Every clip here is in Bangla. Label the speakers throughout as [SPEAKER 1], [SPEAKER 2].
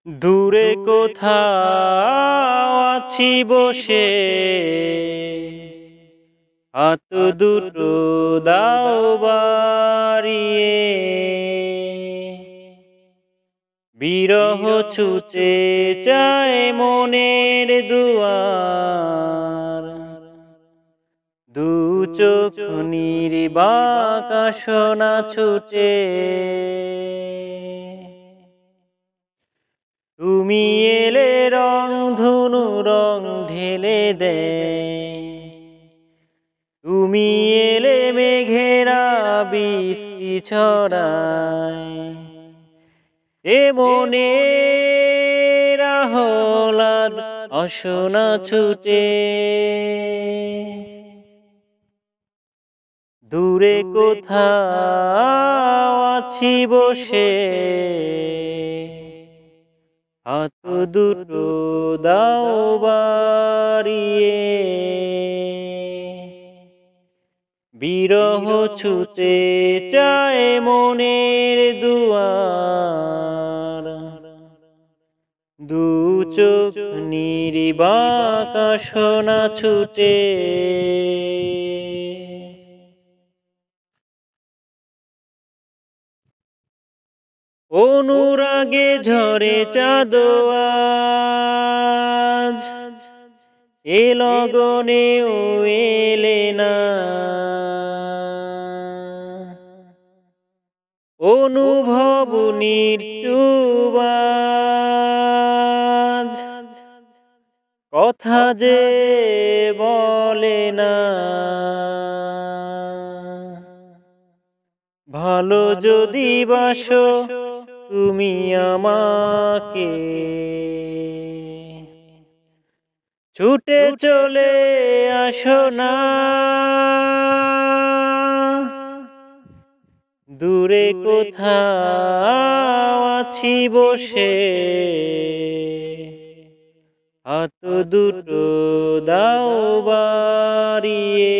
[SPEAKER 1] দূরে কোথাও আছি বসে, হাত দুটো দাও বাড়িয়ে। বিরহ ছুঁচে চায় মনের দুয়ার, দু চোখ নির্বাক আসনা ছুটে। তুমি এলে রং ধনু রং ঢেলে দে, তুমি এলে মেঘেরা বৃষ্টি ছড়ায়। এ মনের আহ্লাদ অসনা ছুটে। দূরে কোথাও আছি বসে, হাত দুটো দাও বাড়িয়ে। বিরহ ছুঁতে চায় মনের দুয়ার, দু চোখ নির্বাক আসনা ছুটে। অনুরাগে ঝরে চাঁদ আজ, এ লগনেও এলে না। অনুভব নির্চুপ আজ, কথা যে বলে না। ভালো যদি বাসো তুমি আমাকে, ছুটে চলে আসো না। দূরে কোথাও আছি বসে, হাত দুটো দাও বাড়িয়ে।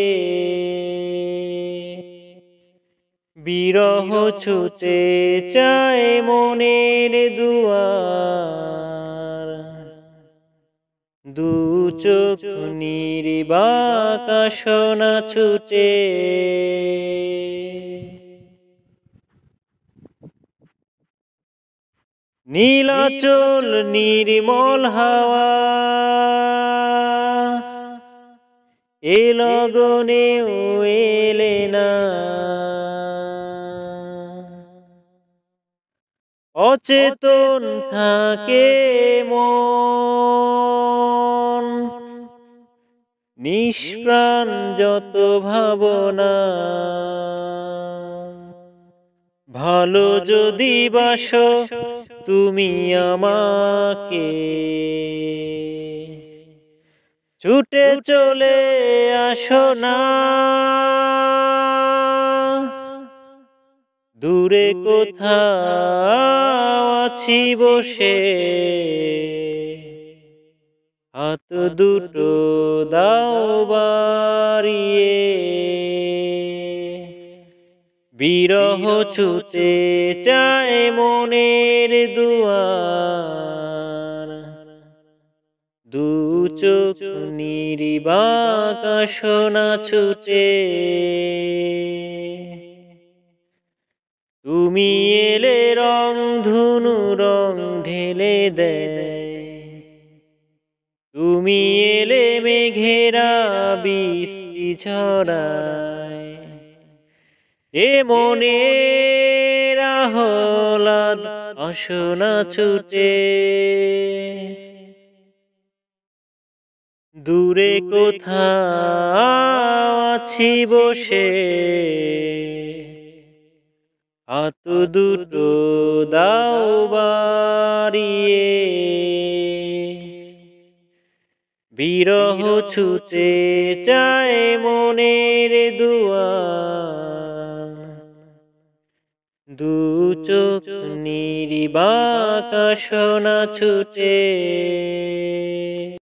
[SPEAKER 1] বিরহ ছুঁতে চায় মনের দুয়ার, দু চোখ নির্বাক আসনা ছুটে। নীলাচল নির্মল হাওয়া, এ লগনেও এলে না। অচেতন থাকে মন, নিষ্প্রাণ যত ভাবনা। ভালো যদি বাসো তুমি আমাকে, ছুটে চলে আসো না। দূরে কোথাও আছি বসে, হাত দুটো দাও বাড়িয়ে। বিরহ ছুঁতে চায় মনের দুয়ার, দু চোখ নির্বাক আসনা ছুটে। তুমি এলে রং ধনু রং ঢেলে দে, তুমি এলে মেঘেরা বৃষ্টি ছড়ায়। এ মনের আহ্লাদ অসনা ছুটে। দূরে কোথাও আছি বসে, হাত দুটো দাও বাড়িয়ে। বিরহ ছুঁতে চায় মনের দুয়ার, দু চোখ নির্বাক আসনা ছুটে।